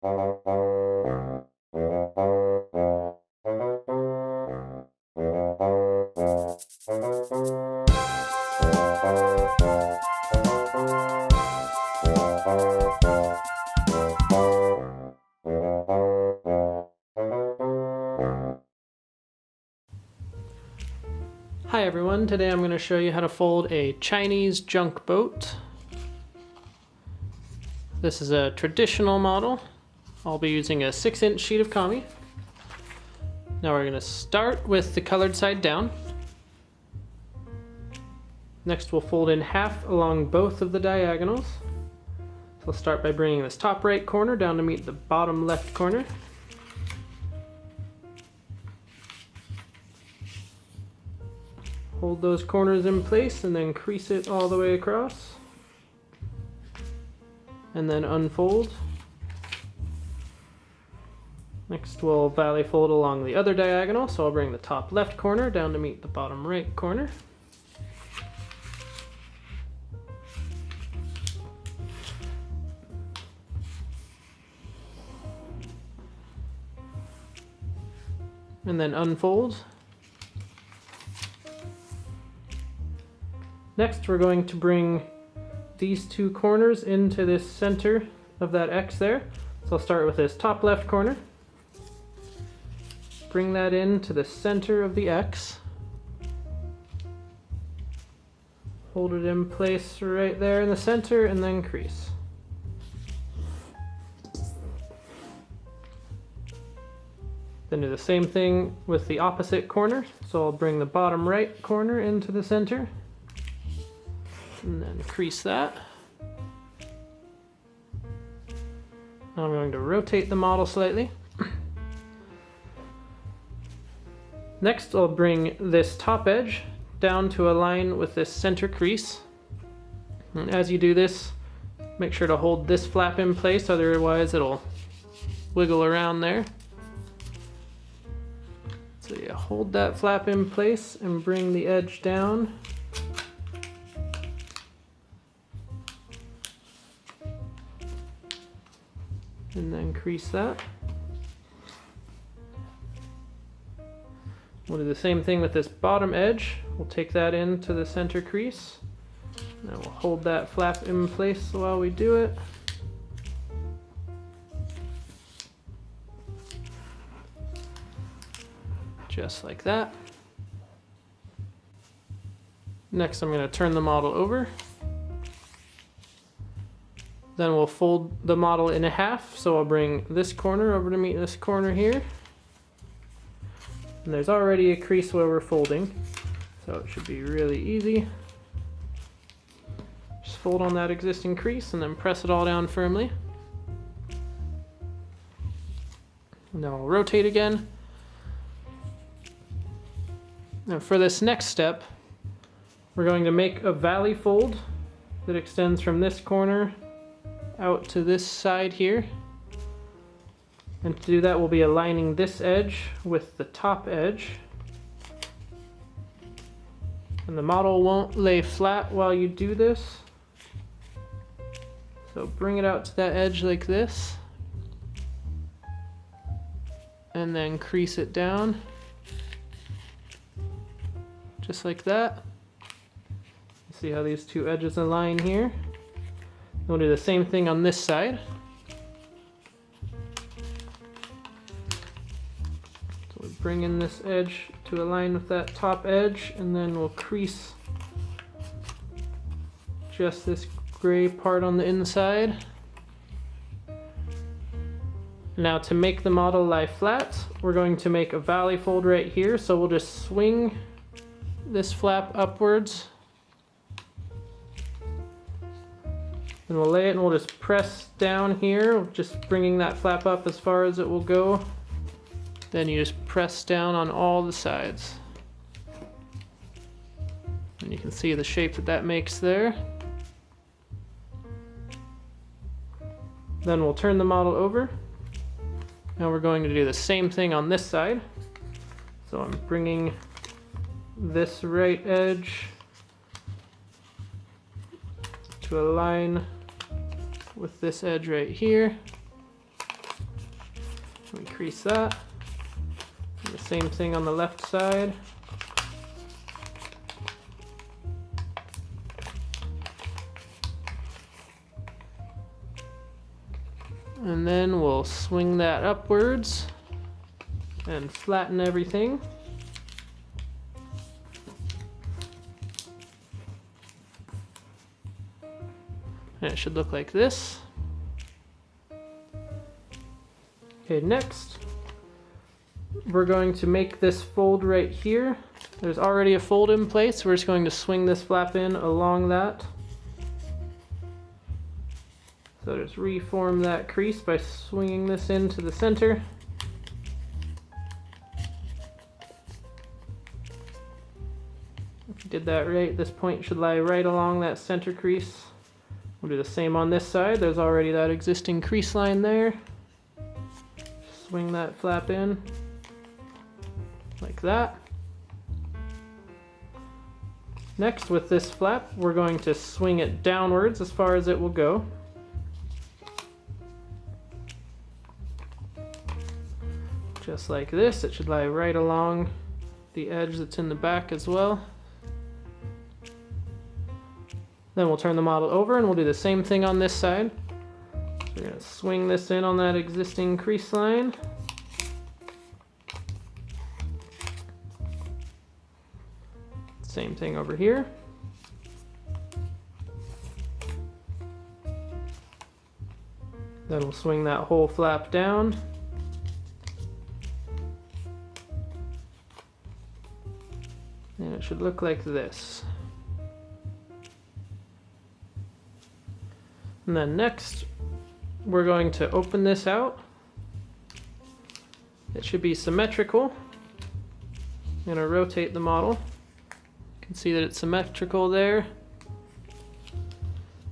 Hi everyone, today I'm going to show you how to fold a Chinese junk boat. This is a traditional model. I'll be using a 6-inch sheet of kami. Now we're going to start with the colored side down. Next we'll fold in half along both of the diagonals. So I'll start by bringing this top right corner down to meet the bottom left corner. Hold those corners in place and then crease it all the way across. And then unfold. Next we'll valley fold along the other diagonal, so I'll bring the top left corner down to meet the bottom right corner. And then unfold. Next we're going to bring these two corners into this center of that X there. So I'll start with this top left corner. Bring that into the center of the X. Hold it in place right there in the center and then crease. Then do the same thing with the opposite corner. So I'll bring the bottom right corner into the center. And then crease that. Now I'm going to rotate the model slightly. Next I'll bring this top edge down to align with this center crease. And as you do this, make sure to hold this flap in place, otherwise it'll wiggle around there. So you hold that flap in place and bring the edge down. And then crease that. We'll do the same thing with this bottom edge. We'll take that into the center crease. Now we'll hold that flap in place while we do it. Just like that. Next I'm going to turn the model over. Then we'll fold the model in half, so I'll bring this corner over to meet this corner here. And there's already a crease where we're folding, so it should be really easy. Just fold on that existing crease and then press it all down firmly. Now I'll rotate again. Now for this next step, we're going to make a valley fold that extends from this corner out to this side here. And to do that we'll be aligning this edge with the top edge. And the model won't lay flat while you do this. So bring it out to that edge like this. And then crease it down. Just like that. See how these two edges align here? We'll do the same thing on this side. So we bring in this edge to align with that top edge, and then we'll crease just this gray part on the inside. Now to make the model lie flat, we're going to make a valley fold right here, so we'll just swing this flap upwards. And we'll lay it and we'll just press down here, just bringing that flap up as far as it will go. Then you just press down on all the sides. And you can see the shape that that makes there. Then we'll turn the model over. Now we're going to do the same thing on this side. So I'm bringing this right edge to align with this edge right here. We crease that. And the same thing on the left side. And then we'll swing that upwards and flatten everything. And it should look like this. Okay, next we're going to make this fold right here. There's already a fold in place. We're just going to swing this flap in along that. So just reform that crease by swinging this into the center. If you did that right, this point should lie right along that center crease. We'll do the same on this side. There's already that existing crease line there. Swing that flap in like that. Next, with this flap, we're going to swing it downwards as far as it will go. Just like this. It should lie right along the edge that's in the back as well. Then we'll turn the model over and we'll do the same thing on this side. So we're going to swing this in on that existing crease line. Same thing over here. Then we'll swing that whole flap down. And it should look like this. And then next, we're going to open this out. It should be symmetrical. I'm going to rotate the model. You can see that it's symmetrical there.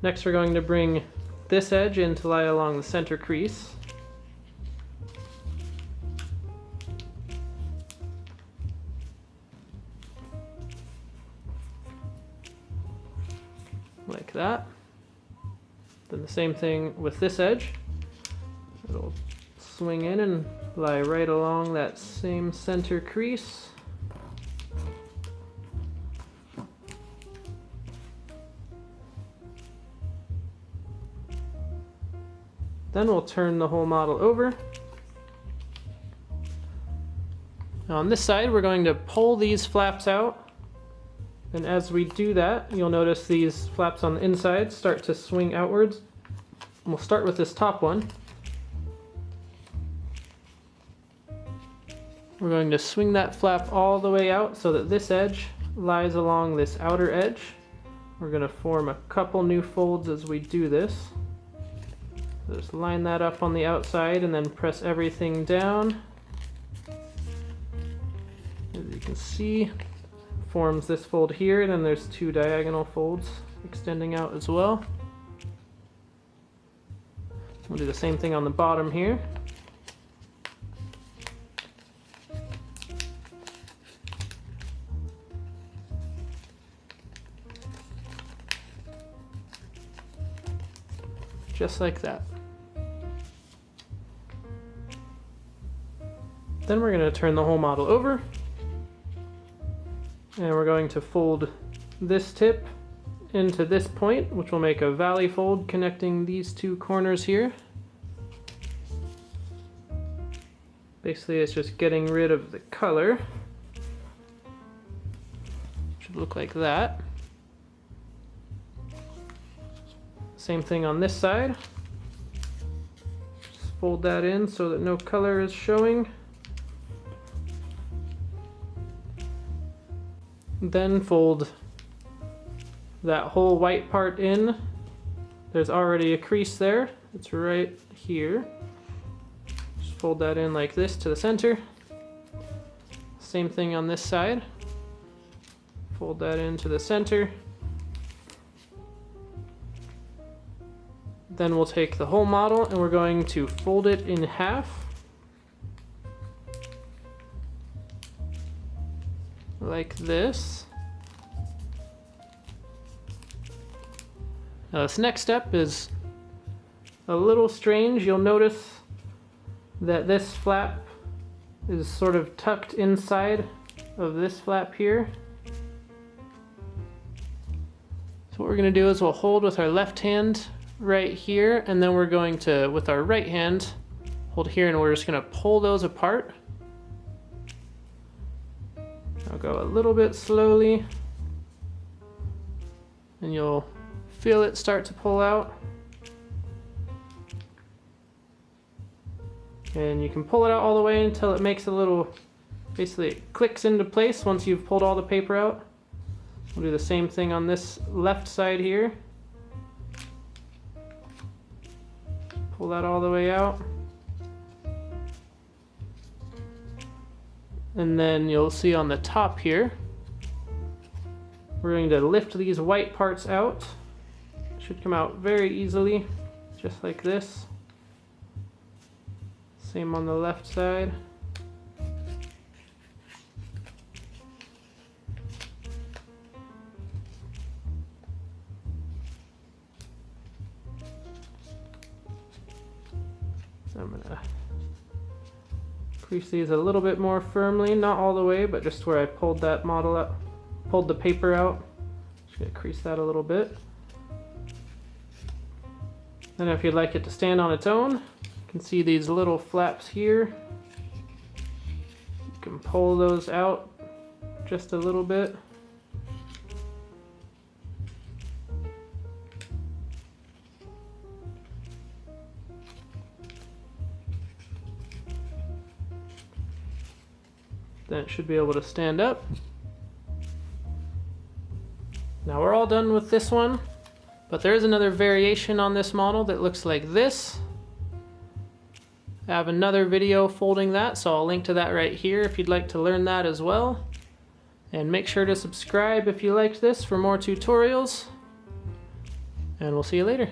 Next, we're going to bring this edge in to lie along the center crease. Like that. Then the same thing with this edge. It'll swing in and lie right along that same center crease. Then we'll turn the whole model over. Now on this side, we're going to pull these flaps out. And as we do that, you'll notice these flaps on the inside start to swing outwards. And we'll start with this top one. We're going to swing that flap all the way out so that this edge lies along this outer edge. We're going to form a couple new folds as we do this. So just line that up on the outside and then press everything down. As you can see, forms this fold here, and then there's two diagonal folds extending out as well. We'll do the same thing on the bottom here. Just like that. Then we're going to turn the whole model over. And we're going to fold this tip into this point, which will make a valley fold connecting these two corners here. Basically, it's just getting rid of the color. Should look like that. Same thing on this side. Just fold that in so that no color is showing. Then fold that whole white part in. There's already a crease there. It's right here. Just fold that in like this to the center. Same thing on this side. Fold that into the center. Then we'll take the whole model and we're going to fold it in half. Like this. Now this next step is a little strange. You'll notice that this flap is sort of tucked inside of this flap here. So what we're going to do is we'll hold with our left hand right here, and then we're going to, with our right hand, hold here, and we're just going to pull those apart. I'll go a little bit slowly, and you'll feel it start to pull out. And you can pull it out all the way until it makes a little, basically it clicks into place once you've pulled all the paper out. We'll do the same thing on this left side here. Pull that all the way out. And then you'll see on the top here, we're going to lift these white parts out. It should come out very easily, just like this. Same on the left side. So I'm gonna crease these a little bit more firmly, not all the way, but just where I pulled that model up, pulled the paper out. Just gonna crease that a little bit. Then if you'd like it to stand on its own, you can see these little flaps here. You can pull those out just a little bit. Then it should be able to stand up. Now we're all done with this one, but there is another variation on this model that looks like this. I have another video folding that, so I'll link to that right here if you'd like to learn that as well. And make sure to subscribe if you liked this for more tutorials, and we'll see you later.